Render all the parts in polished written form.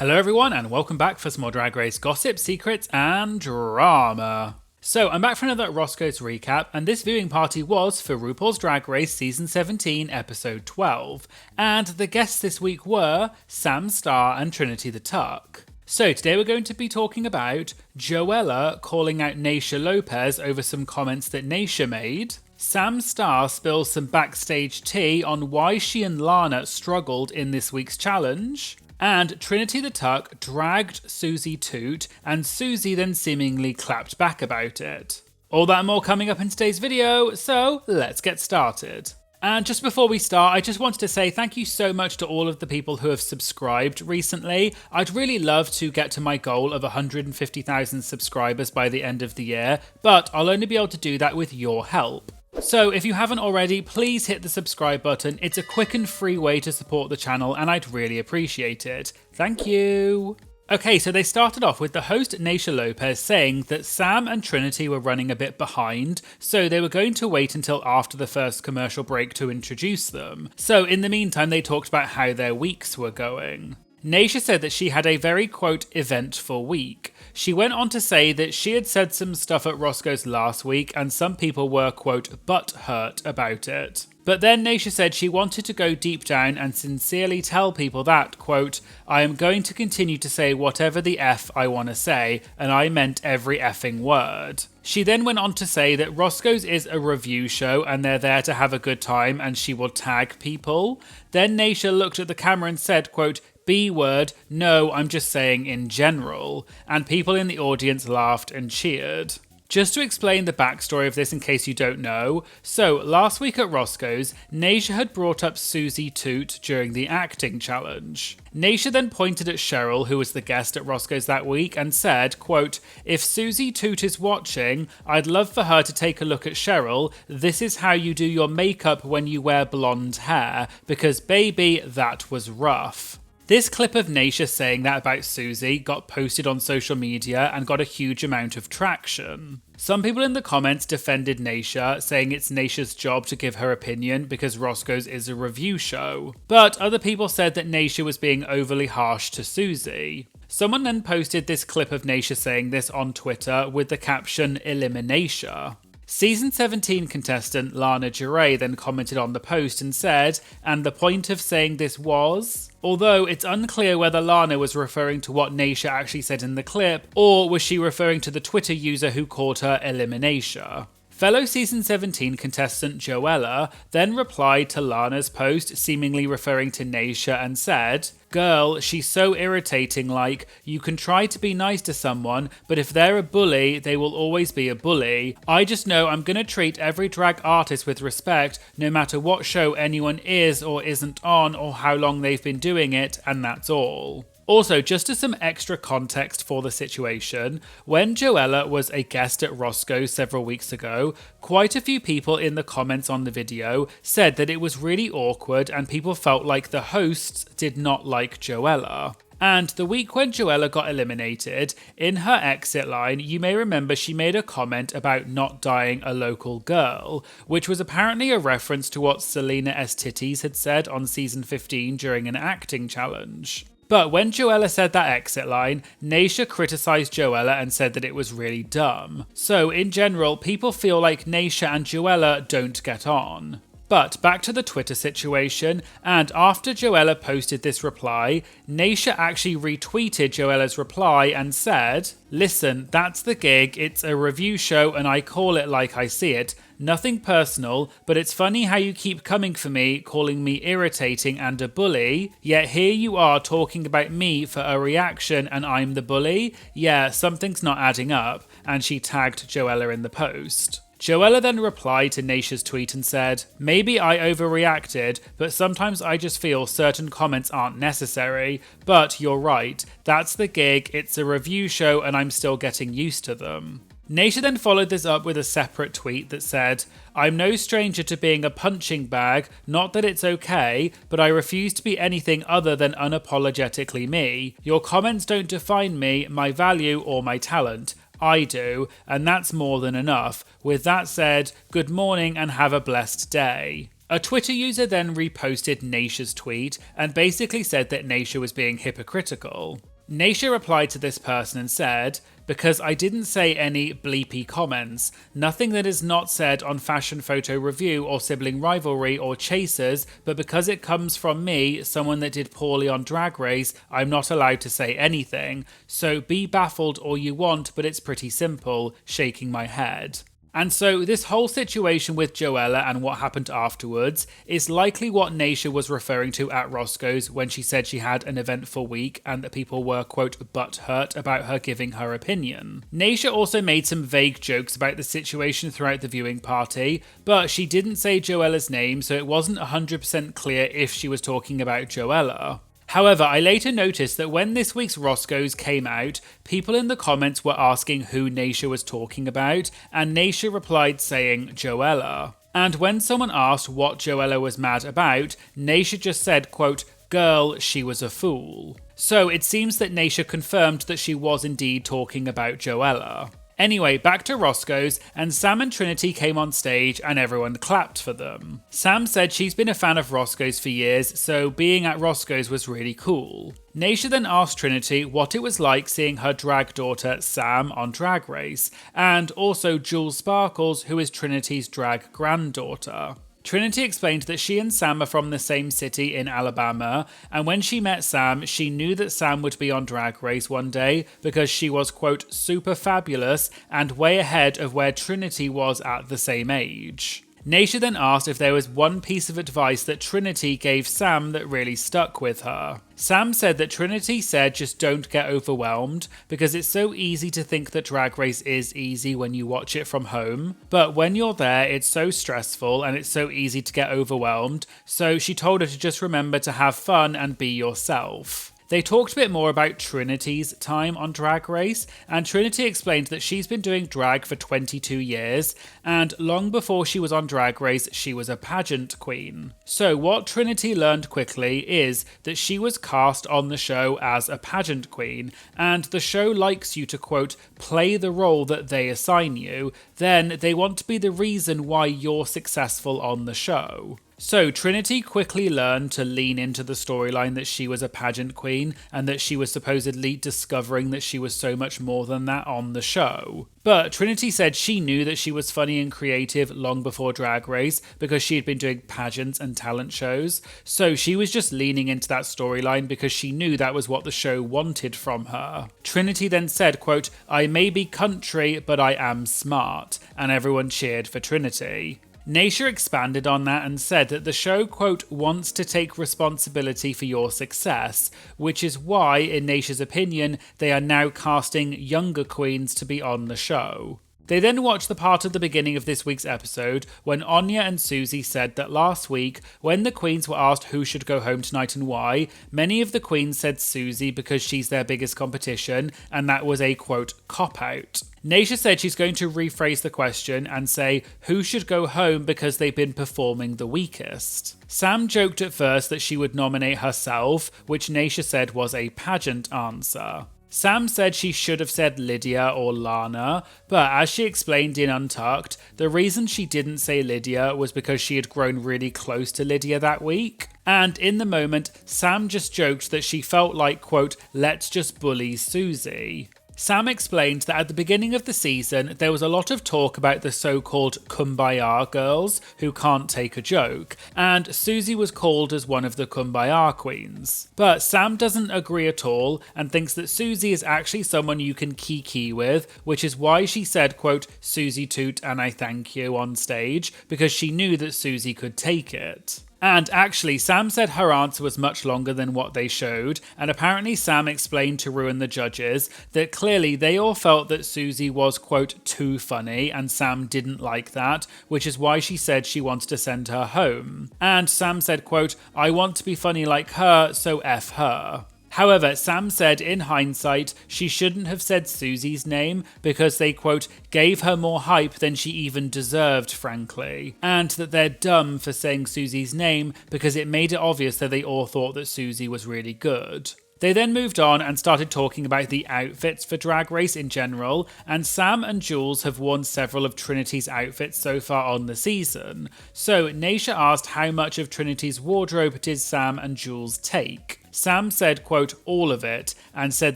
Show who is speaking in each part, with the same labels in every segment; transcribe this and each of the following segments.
Speaker 1: Hello everyone and welcome back for some more Drag Race gossip, secrets and drama. So I'm back for another Roscoe's recap, and this viewing party was for RuPaul's Drag Race Season 17 Episode 12, and the guests this week were Sam Starr and Trinity The Tuck. So today we're going to be talking about Joella calling out Naysha Lopez over some comments that Naysha made, Sam Starr spills some backstage tea on why she and Lana struggled in this week's challenge, and Trinity the Tuck dragged Suzie Toot, and Suzie then seemingly clapped back about it. All that and more coming up in today's video, so let's get started. And just before we start, I just wanted to say thank you so much to all of the people who have subscribed recently. I'd really love to get to my goal of 150,000 subscribers by the end of the year, but I'll only be able to do that with your help. So if you haven't already, please hit the subscribe button. It's a quick and free way to support the channel and I'd really appreciate it. Thank you. Okay, so they started off with the host Naysha Lopez saying that Sam and Trinity were running a bit behind, so they were going to wait until after the first commercial break to introduce them. So in the meantime, they talked about how their weeks were going. Naysha said that she had a very, quote, eventful week. She went on to say that she had said some stuff at Roscoe's last week and some people were, quote, butthurt about it. But then Naysha said she wanted to go deep down and sincerely tell people that, quote, I am going to continue to say whatever the F I want to say, and I meant every effing word. She then went on to say that Roscoe's is a review show and they're there to have a good time and she will tag people. Then Naysha looked at the camera and said, quote, B word, no, I'm just saying in general, and people in the audience laughed and cheered. Just to explain the backstory of this in case you don't know, so last week at Roscoe's, Naysha had brought up Suzie Toot during the acting challenge. Naysha then pointed at Cheryl, who was the guest at Roscoe's that week, and said, quote, if Suzie Toot is watching, I'd love for her to take a look at Cheryl. This is how you do your makeup when you wear blonde hair, because baby, that was rough. This clip of Naysha saying that about Suzie got posted on social media and got a huge amount of traction. Some people in the comments defended Naysha, saying it's Naysha's job to give her opinion because Roscoe's is a review show. But other people said that Naysha was being overly harsh to Suzie. Someone then posted this clip of Naysha saying this on Twitter with the caption, Elimination. Season 17 contestant Lana Duray then commented on the post and said, and the point of saying this was... Although it's unclear whether Lana was referring to what Naysha actually said in the clip, or was she referring to the Twitter user who called her Elimination. Fellow Season 17 contestant Joella then replied to Lana's post, seemingly referring to Naysha, and said, girl, she's so irritating, like, you can try to be nice to someone, but if they're a bully, they will always be a bully. I just know I'm gonna treat every drag artist with respect, no matter what show anyone is or isn't on or how long they've been doing it, and that's all. Also, just as some extra context for the situation, when Joella was a guest at Roscoe several weeks ago, quite a few people in the comments on the video said that it was really awkward and people felt like the hosts did not like Joella. And the week when Joella got eliminated, in her exit line, you may remember she made a comment about not dying a local girl, which was apparently a reference to what Selena S. Titties had said on season 15 during an acting challenge. But when Joella said that exit line, Naysha criticised Joella and said that it was really dumb. So in general, people feel like Naysha and Joella don't get on. But back to the Twitter situation, and after Joella posted this reply, Naysha actually retweeted Joella's reply and said, listen, that's the gig, it's a review show and I call it like I see it. Nothing personal, but it's funny how you keep coming for me, calling me irritating and a bully, yet here you are talking about me for a reaction and I'm the bully? Yeah, something's not adding up, and she tagged Joella in the post. Joella then replied to Naysha's tweet and said, maybe I overreacted, but sometimes I just feel certain comments aren't necessary, but you're right, that's the gig, it's a review show and I'm still getting used to them. Naysha then followed this up with a separate tweet that said, I'm no stranger to being a punching bag, not that it's okay, but I refuse to be anything other than unapologetically me. Your comments don't define me, my value or my talent. I do, and that's more than enough. With that said, good morning and have a blessed day. A Twitter user then reposted Naysha's tweet and basically said that Naysha was being hypocritical. Naysha replied to this person and said, "Because I didn't say any bleepy comments, nothing that is not said on Fashion Photo Review or Sibling Rivalry or Chasers, but because it comes from me, someone that did poorly on Drag Race, I'm not allowed to say anything. So be baffled all you want, but it's pretty simple," shaking my head. And so this whole situation with Joella and what happened afterwards is likely what Naysha was referring to at Roscoe's when she said she had an eventful week and that people were, quote, butthurt about her giving her opinion. Naysha also made some vague jokes about the situation throughout the viewing party, but she didn't say Joella's name, so it wasn't 100% clear if she was talking about Joella. However, I later noticed that when this week's Roscoe's came out, people in the comments were asking who Naysha was talking about, and Naysha replied saying Joella. And when someone asked what Joella was mad about, Naysha just said, quote, "Girl, she was a fool." So it seems that Naysha confirmed that she was indeed talking about Joella. Anyway, back to Roscoe's, and Sam and Trinity came on stage and everyone clapped for them. Sam said she's been a fan of Roscoe's for years, so being at Roscoe's was really cool. Naysha then asked Trinity what it was like seeing her drag daughter Sam on Drag Race, and also Jules Sparkles, who is Trinity's drag granddaughter. Trinity explained that she and Sam are from the same city in Alabama, and when she met Sam, she knew that Sam would be on Drag Race one day because she was, quote, super fabulous and way ahead of where Trinity was at the same age. Naysha then asked if there was one piece of advice that Trinity gave Sam that really stuck with her. Sam said that Trinity said just don't get overwhelmed because it's so easy to think that Drag Race is easy when you watch it from home, but when you're there it's so stressful and it's so easy to get overwhelmed, so she told her to just remember to have fun and be yourself. They talked a bit more about Trinity's time on Drag Race, and Trinity explained that she's been doing drag for 22 years, and long before she was on Drag Race, she was a pageant queen. So what Trinity learned quickly is that she was cast on the show as a pageant queen, and the show likes you to, quote, play the role that they assign you, then they want to be the reason why you're successful on the show. So Trinity quickly learned to lean into the storyline that she was a pageant queen and that she was supposedly discovering that she was so much more than that on the show. But Trinity said she knew that she was funny and creative long before Drag Race because she had been doing pageants and talent shows. So she was just leaning into that storyline because she knew that was what the show wanted from her. Trinity then said, quote, "I may be country, but I am smart," and everyone cheered for Trinity. Naysha expanded on that and said that the show, quote, wants to take responsibility for your success, which is why, in Naysha's opinion, they are now casting younger queens to be on the show. They then watched the part of the beginning of this week's episode when Anya and Suzie said that last week, when the queens were asked who should go home tonight and why, many of the queens said Suzie because she's their biggest competition, and that was a, quote, cop-out. Naysha said she's going to rephrase the question and say who should go home because they've been performing the weakest. Sam joked at first that she would nominate herself, which Naysha said was a pageant answer. Sam said she should have said Lydia or Lana, but as she explained in Untucked, the reason she didn't say Lydia was because she had grown really close to Lydia that week. And in the moment, Sam just joked that she felt like, quote, let's just bully Suzie. Sam explained that at the beginning of the season, there was a lot of talk about the so-called Kumbaya girls who can't take a joke, and Suzie was called as one of the Kumbaya queens. But Sam doesn't agree at all and thinks that Suzie is actually someone you can kiki with, which is why she said, quote, Suzie Toot and I thank you on stage, because she knew that Suzie could take it. And actually, Sam said her answer was much longer than what they showed, and apparently Sam explained to Ru and the judges that clearly they all felt that Suzie was, quote, too funny, and Sam didn't like that, which is why she said she wanted to send her home. And Sam said, quote, I want to be funny like her, so F her. However, Sam said in hindsight she shouldn't have said Suzie's name because they, quote, gave her more hype than she even deserved, frankly, and that they're dumb for saying Suzie's name because it made it obvious that they all thought that Suzie was really good. They then moved on and started talking about the outfits for Drag Race in general, and Sam and Jules have worn several of Trinity's outfits so far on the season. So Naysha asked how much of Trinity's wardrobe did Sam and Jules take. Sam said, quote, all of it, and said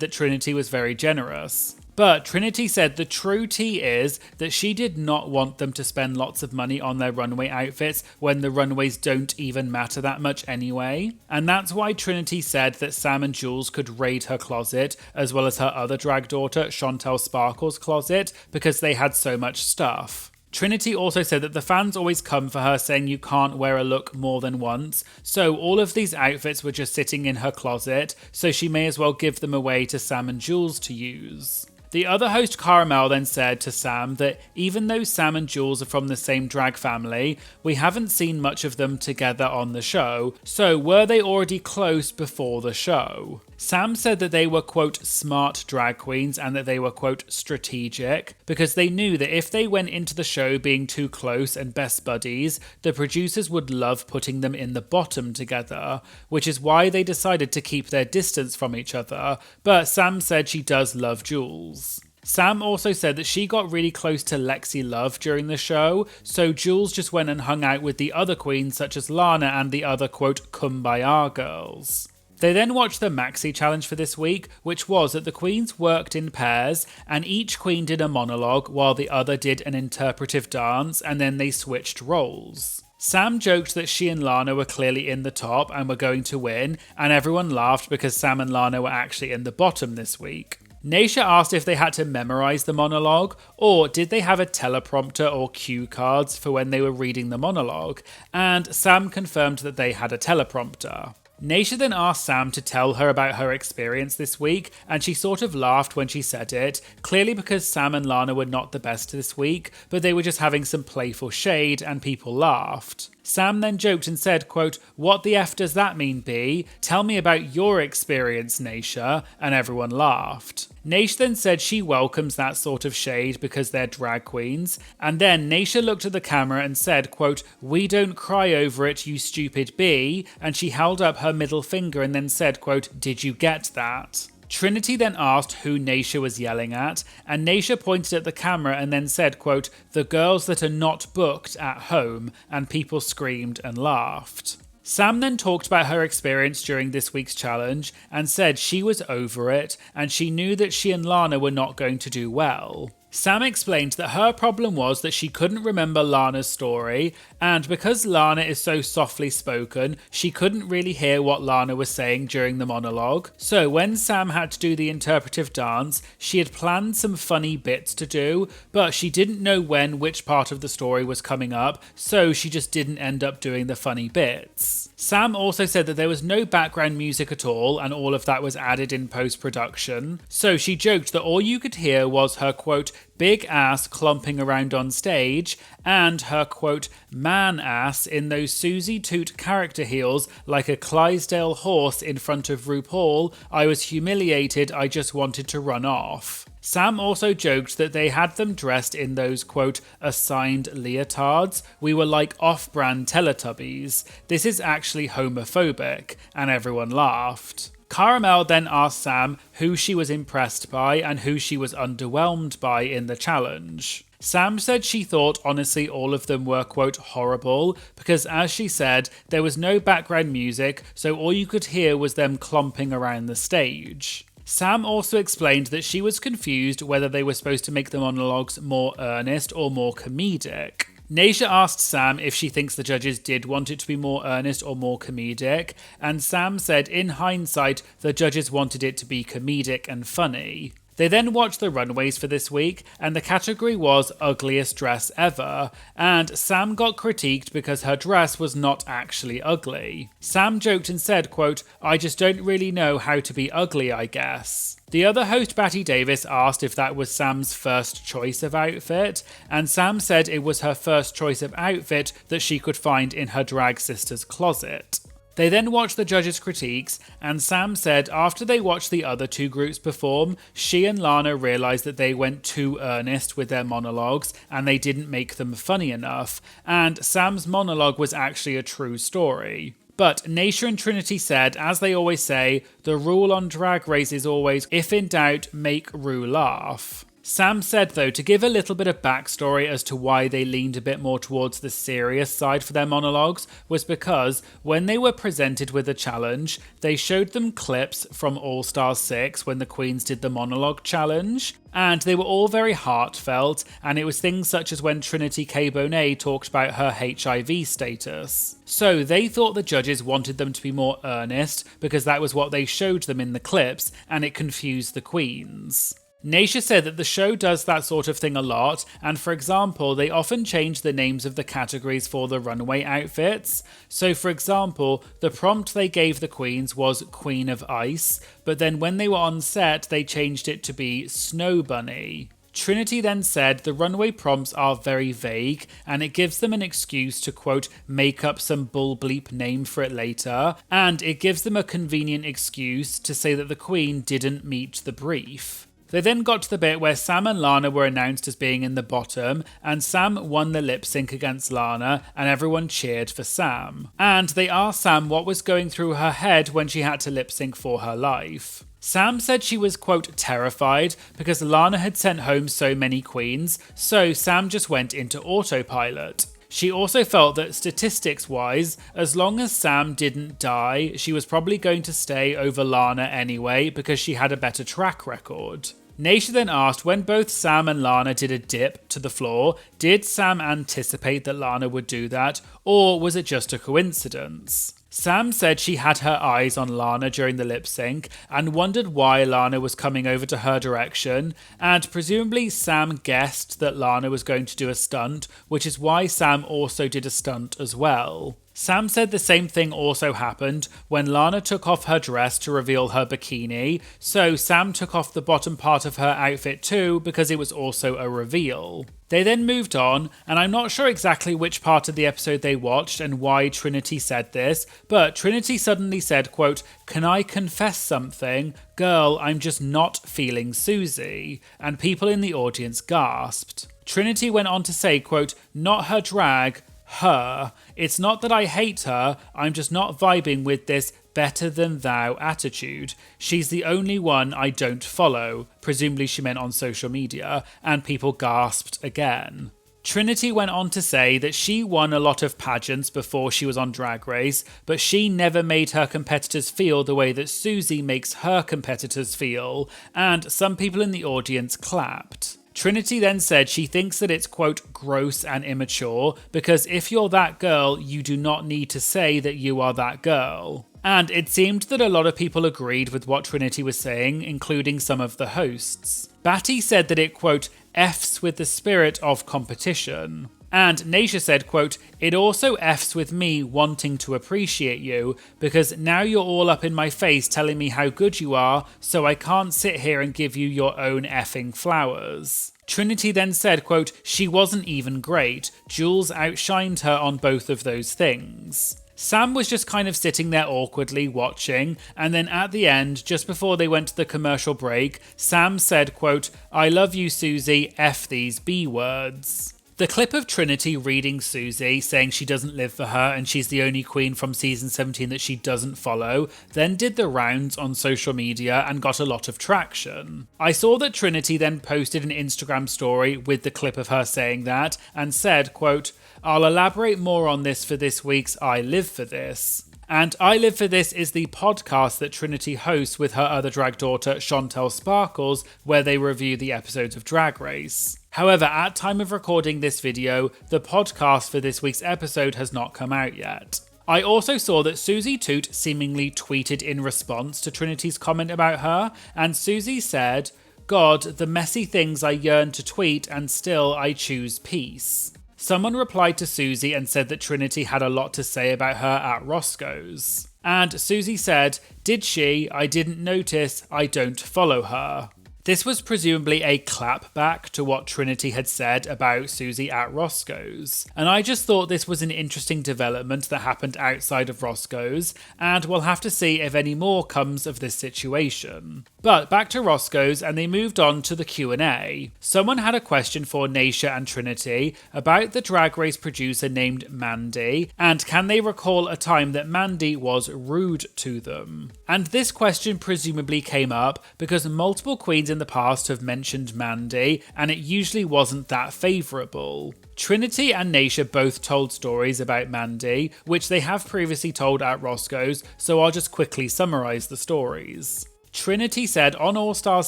Speaker 1: that Trinity was very generous. But Trinity said the true tea is that she did not want them to spend lots of money on their runway outfits when the runways don't even matter that much anyway. And that's why Trinity said that Sam and Jules could raid her closet, as well as her other drag daughter, Chantel Sparkle's closet, because they had so much stuff. Trinity also said that the fans always come for her saying you can't wear a look more than once, so all of these outfits were just sitting in her closet, so she may as well give them away to Sam and Jules to use. The other host, Caramel, then said to Sam that even though Sam and Jules are from the same drag family, we haven't seen much of them together on the show, so were they already close before the show? Sam said that they were, quote, smart drag queens and that they were, quote, strategic, because they knew that if they went into the show being too close and best buddies, the producers would love putting them in the bottom together, which is why they decided to keep their distance from each other, but Sam said she does love Jules. Sam also said that she got really close to Lexi Love during the show, so Jules just went and hung out with the other queens such as Lana and the other, quote, Kumbaya girls. They then watched the Maxi Challenge for this week, which was that the queens worked in pairs and each queen did a monologue while the other did an interpretive dance, and then they switched roles. Sam joked that she and Lana were clearly in the top and were going to win, and everyone laughed because Sam and Lana were actually in the bottom this week. Naysha asked if they had to memorize the monologue, or did they have a teleprompter or cue cards for when they were reading the monologue, and Sam confirmed that they had a teleprompter. Naysha then asked Sam to tell her about her experience this week, and she sort of laughed when she said it, clearly because Sam and Lana were not the best this week, but they were just having some playful shade and people laughed. Sam then joked and said, quote, what the F does that mean, B? Tell me about your experience, Naysha, and everyone laughed. Naysha then said she welcomes that sort of shade because they're drag queens, and then Naysha looked at the camera and said, quote, we don't cry over it, you stupid B, and she held up her middle finger and then said, quote, did you get that? Trinity then asked who Naysha was yelling at, and Naysha pointed at the camera and then said, quote, the girls that are not booked at home, and people screamed and laughed. Sam then talked about her experience during this week's challenge and said she was over it and she knew that she and Lana were not going to do well. Sam explained that her problem was that she couldn't remember Lana's story, and because Lana is so softly spoken, she couldn't really hear what Lana was saying during the monologue. So when Sam had to do the interpretive dance, she had planned some funny bits to do, but she didn't know when which part of the story was coming up, so she just didn't end up doing the funny bits. Sam also said that there was no background music at all, and all of that was added in post-production, so she joked that all you could hear was her, quote, big ass clomping around on stage, and her, quote, man ass in those Suzie Toot character heels like a Clydesdale horse in front of RuPaul. I was humiliated, I just wanted to run off. Sam also joked that they had them dressed in those, quote, assigned leotards. We were like off-brand Teletubbies. This is actually homophobic, and everyone laughed. Caramel then asked Sam who she was impressed by and who she was underwhelmed by in the challenge. Sam said she thought honestly all of them were, quote, horrible, because as she said, there was no background music, so all you could hear was them clomping around the stage. Sam also explained that she was confused whether they were supposed to make the monologues more earnest or more comedic. Naysha asked Sam if she thinks the judges did want it to be more earnest or more comedic, and Sam said in hindsight the judges wanted it to be comedic and funny. They then watched the runways for this week, and the category was Ugliest Dress Ever, and Sam got critiqued because her dress was not actually ugly. Sam joked and said, quote, I just don't really know how to be ugly, I guess. The other host, Batty Davis, asked if that was Sam's first choice of outfit, and Sam said it was her first choice of outfit that she could find in her drag sister's closet. They then watched the judges' critiques, and Sam said after they watched the other two groups perform, she and Lana realised that they went too earnest with their monologues and they didn't make them funny enough, and Sam's monologue was actually a true story. But Naysha and Trinity said, as they always say, the rule on Drag Race is always, if in doubt, make Ru laugh. Sam said, though, to give a little bit of backstory as to why they leaned a bit more towards the serious side for their monologues was because when they were presented with a challenge, they showed them clips from All Stars 6 when the queens did the monologue challenge, and they were all very heartfelt, and it was things such as when Trinity K. Bonet talked about her HIV status. So they thought the judges wanted them to be more earnest because that was what they showed them in the clips, and it confused the queens. Naysha said that the show does that sort of thing a lot, and for example, they often change the names of the categories for the runway outfits. So for example, the prompt they gave the queens was Queen of Ice, but then when they were on set, they changed it to be Snow Bunny. Trinity then said the runway prompts are very vague, and it gives them an excuse to, quote, make up some bull bleep name for it later, and it gives them a convenient excuse to say that the queen didn't meet the brief. They then got to the bit where Sam and Lana were announced as being in the bottom, and Sam won the lip sync against Lana, and everyone cheered for Sam. And they asked Sam what was going through her head when she had to lip sync for her life. Sam said she was, quote, terrified because Lana had sent home so many queens, so Sam just went into autopilot. She also felt that statistics-wise, as long as Sam didn't die, she was probably going to stay over Lana anyway because she had a better track record. Naysha then asked when both Sam and Lana did a dip to the floor, did Sam anticipate that Lana would do that, or was it just a coincidence? Sam said she had her eyes on Lana during the lip sync and wondered why Lana was coming over to her direction, and presumably Sam guessed that Lana was going to do a stunt, which is why Sam also did a stunt as well. Sam said the same thing also happened when Lana took off her dress to reveal her bikini, so Sam took off the bottom part of her outfit too because it was also a reveal. They then moved on, and I'm not sure exactly which part of the episode they watched and why Trinity said this, but Trinity suddenly said, quote, can I confess something? Girl, I'm just not feeling Suzie. And people in the audience gasped. Trinity went on to say, quote, not her drag, her. It's not that I hate her, I'm just not vibing with this better than thou attitude. She's the only one I don't follow. Presumably she meant on social media, and people gasped again. Trinity went on to say that she won a lot of pageants before she was on Drag Race, but she never made her competitors feel the way that Suzie makes her competitors feel, and some people in the audience clapped. Trinity then said she thinks that it's, quote, gross and immature, because if you're that girl, you do not need to say that you are that girl. And it seemed that a lot of people agreed with what Trinity was saying, including some of the hosts. Batty said that it, quote, F's with the spirit of competition. And Naysha said, quote, it also F's with me wanting to appreciate you, because now you're all up in my face telling me how good you are, so I can't sit here and give you your own effing flowers. Trinity then said, quote, she wasn't even great. Jules outshined her on both of those things. Sam was just kind of sitting there awkwardly watching, and then at the end, just before they went to the commercial break, Sam said, quote, I love you, Suzie, F these B words. The clip of Trinity reading Suzie, saying she doesn't live for her and she's the only queen from season 17 that she doesn't follow, then did the rounds on social media and got a lot of traction. I saw that Trinity then posted an Instagram story with the clip of her saying that and said, quote, I'll elaborate more on this for this week's I Live For This. And I Live For This is the podcast that Trinity hosts with her other drag daughter, Chantel Sparkles, where they review the episodes of Drag Race. However, at time of recording this video, the podcast for this week's episode has not come out yet. I also saw that Suzie Toot seemingly tweeted in response to Trinity's comment about her, and Suzie said, God, the messy things I yearn to tweet and still I choose peace. Someone replied to Suzie and said that Trinity had a lot to say about her at Roscoe's. And Suzie said, did she? I didn't notice. I don't follow her. This was presumably a clapback to what Trinity had said about Suzie at Roscoe's. And I just thought this was an interesting development that happened outside of Roscoe's, and we'll have to see if any more comes of this situation. But back to Roscoe's, and they moved on to the Q&A. Someone had a question for Naysha and Trinity about the Drag Race producer named Mandy, and can they recall a time that Mandy was rude to them? And this question presumably came up because multiple queens in in the past have mentioned Mandy, and it usually wasn't that favourable. Trinity and Naysha both told stories about Mandy, which they have previously told at Roscoe's, so I'll just quickly summarise the stories. Trinity said on All Stars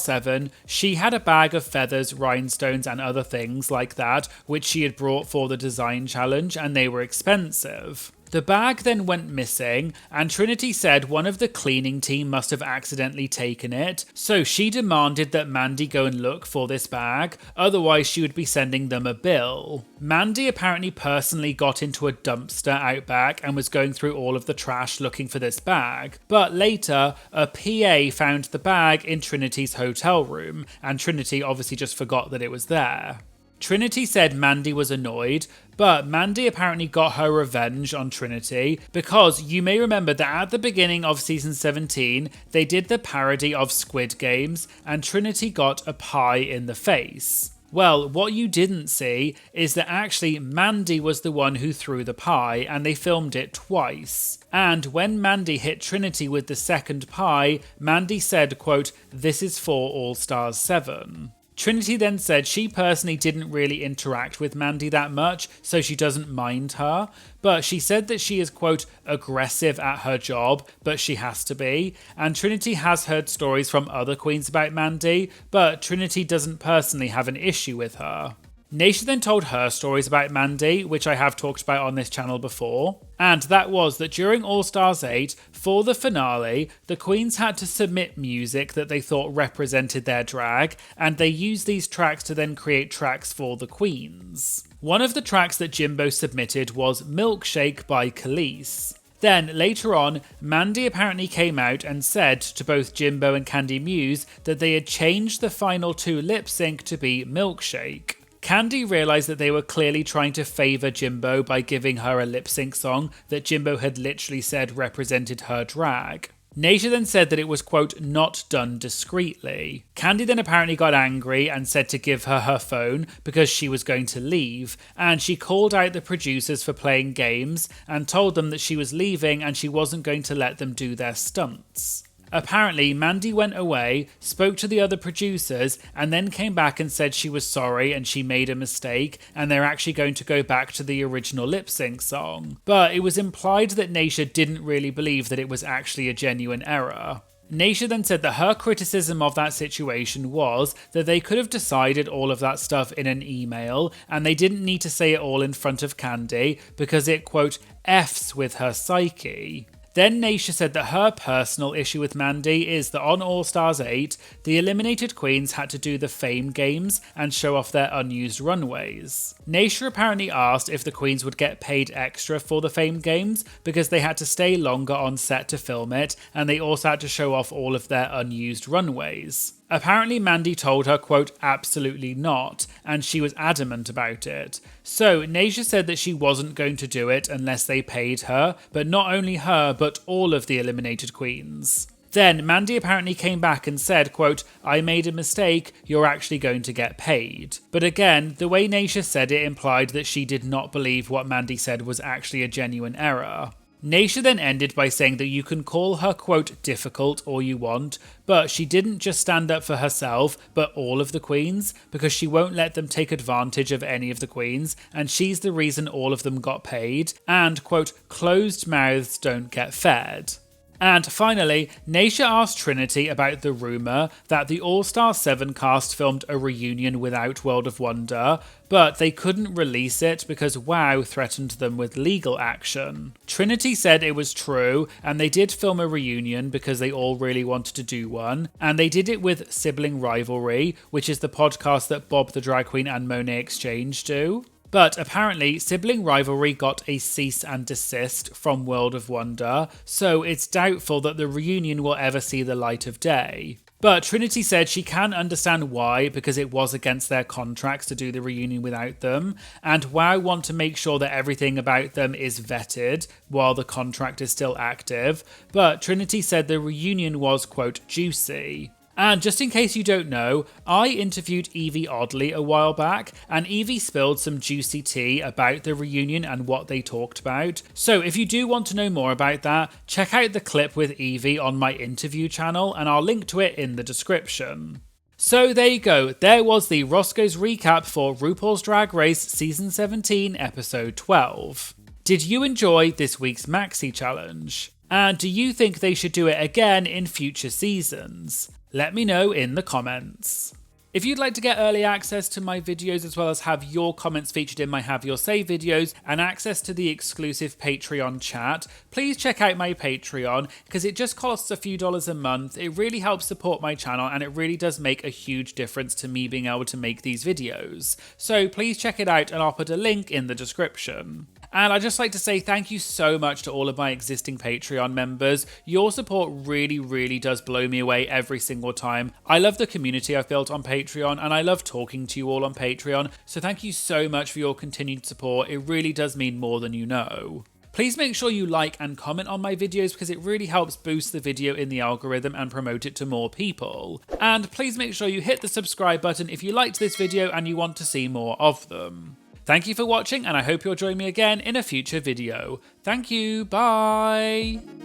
Speaker 1: 7, she had a bag of feathers, rhinestones and other things like that, which she had brought for the design challenge, and they were expensive. The bag then went missing, and Trinity said one of the cleaning team must have accidentally taken it, so she demanded that Mandy go and look for this bag, otherwise she would be sending them a bill. Mandy apparently personally got into a dumpster out back and was going through all of the trash looking for this bag, but later a PA found the bag in Trinity's hotel room, and Trinity obviously just forgot that it was there. Trinity said Mandy was annoyed, but Mandy apparently got her revenge on Trinity because you may remember that at the beginning of season 17, they did the parody of Squid Games and Trinity got a pie in the face. Well, what you didn't see is that actually Mandy was the one who threw the pie and they filmed it twice. And when Mandy hit Trinity with the second pie, Mandy said, quote, "This is for All Stars 7. Trinity then said she personally didn't really interact with Mandy that much, so she doesn't mind her, but she said that she is, quote, aggressive at her job, but she has to be, and Trinity has heard stories from other queens about Mandy, but Trinity doesn't personally have an issue with her. Naysha then told her stories about Mandy, which I have talked about on this channel before, and that was that during All Stars 8, for the finale, the queens had to submit music that they thought represented their drag, and they used these tracks to then create tracks for the queens. One of the tracks that Jimbo submitted was Milkshake by Khalees. Then, later on, Mandy apparently came out and said to both Jimbo and Candy Muse that they had changed the final two lip sync to be Milkshake. Candy realised that they were clearly trying to favour Jimbo by giving her a lip sync song that Jimbo had literally said represented her drag. Naysha then said that it was, quote, not done discreetly. Candy then apparently got angry and said to give her her phone because she was going to leave, and she called out the producers for playing games and told them that she was leaving and she wasn't going to let them do their stunts. Apparently, Mandy went away, spoke to the other producers, and then came back and said she was sorry and she made a mistake, and they're actually going to go back to the original lip sync song. But it was implied that Naysha didn't really believe that it was actually a genuine error. Naysha then said that her criticism of that situation was that they could have decided all of that stuff in an email, and they didn't need to say it all in front of Candy because it, quote, F's with her psyche. Then Naysha said that her personal issue with Mandy is that on All Stars 8, the eliminated queens had to do the fame games and show off their unused runways. Naysha apparently asked if the queens would get paid extra for the fame games because they had to stay longer on set to film it, and they also had to show off all of their unused runways. Apparently Mandy told her, quote, absolutely not, and she was adamant about it. So Naysha said that she wasn't going to do it unless they paid her, but not only her, but all of the eliminated queens. Then Mandy apparently came back and said, quote, I made a mistake, you're actually going to get paid. But again, the way Naysha said it implied that she did not believe what Mandy said was actually a genuine error. Naysha then ended by saying that you can call her, quote, difficult all you want, but she didn't just stand up for herself, but all of the queens, because she won't let them take advantage of any of the queens, and she's the reason all of them got paid, and, quote, closed mouths don't get fed. And finally, Naysha asked Trinity about the rumour that the All-Star 7 cast filmed a reunion without World of Wonder, but they couldn't release it because WOW threatened them with legal action. Trinity said it was true, and they did film a reunion because they all really wanted to do one, and they did it with Sibling Rivalry, which is the podcast that Bob the Drag Queen and Monet X Change do. But apparently, Sibling Rivalry got a cease and desist from World of Wonder, so it's doubtful that the reunion will ever see the light of day. But Trinity said she can understand why, because it was against their contracts to do the reunion without them, and WOW want to make sure that everything about them is vetted while the contract is still active, but Trinity said the reunion was, quote, juicy. And just in case you don't know, I interviewed Evie Oddly a while back, and Evie spilled some juicy tea about the reunion and what they talked about. So if you do want to know more about that, check out the clip with Evie on my interview channel, and I'll link to it in the description. So there you go, there was the Roscoe's recap for RuPaul's Drag Race Season 17, Episode 12. Did you enjoy this week's Maxi Challenge? And do you think they should do it again in future seasons? Let me know in the comments. If you'd like to get early access to my videos as well as have your comments featured in my Have Your Say videos and access to the exclusive Patreon chat, please check out my Patreon because it just costs a few dollars a month. It really helps support my channel and it really does make a huge difference to me being able to make these videos. So please check it out and I'll put a link in the description. And I'd just like to say thank you so much to all of my existing Patreon members. Your support really does blow me away every single time. I love the community I've built on Patreon and I love talking to you all on Patreon. So thank you so much for your continued support. It really does mean more than you know. Please make sure you like and comment on my videos because it really helps boost the video in the algorithm and promote it to more people. And please make sure you hit the subscribe button if you liked this video and you want to see more of them. Thank you for watching and I hope you'll join me again in a future video. Thank you, bye!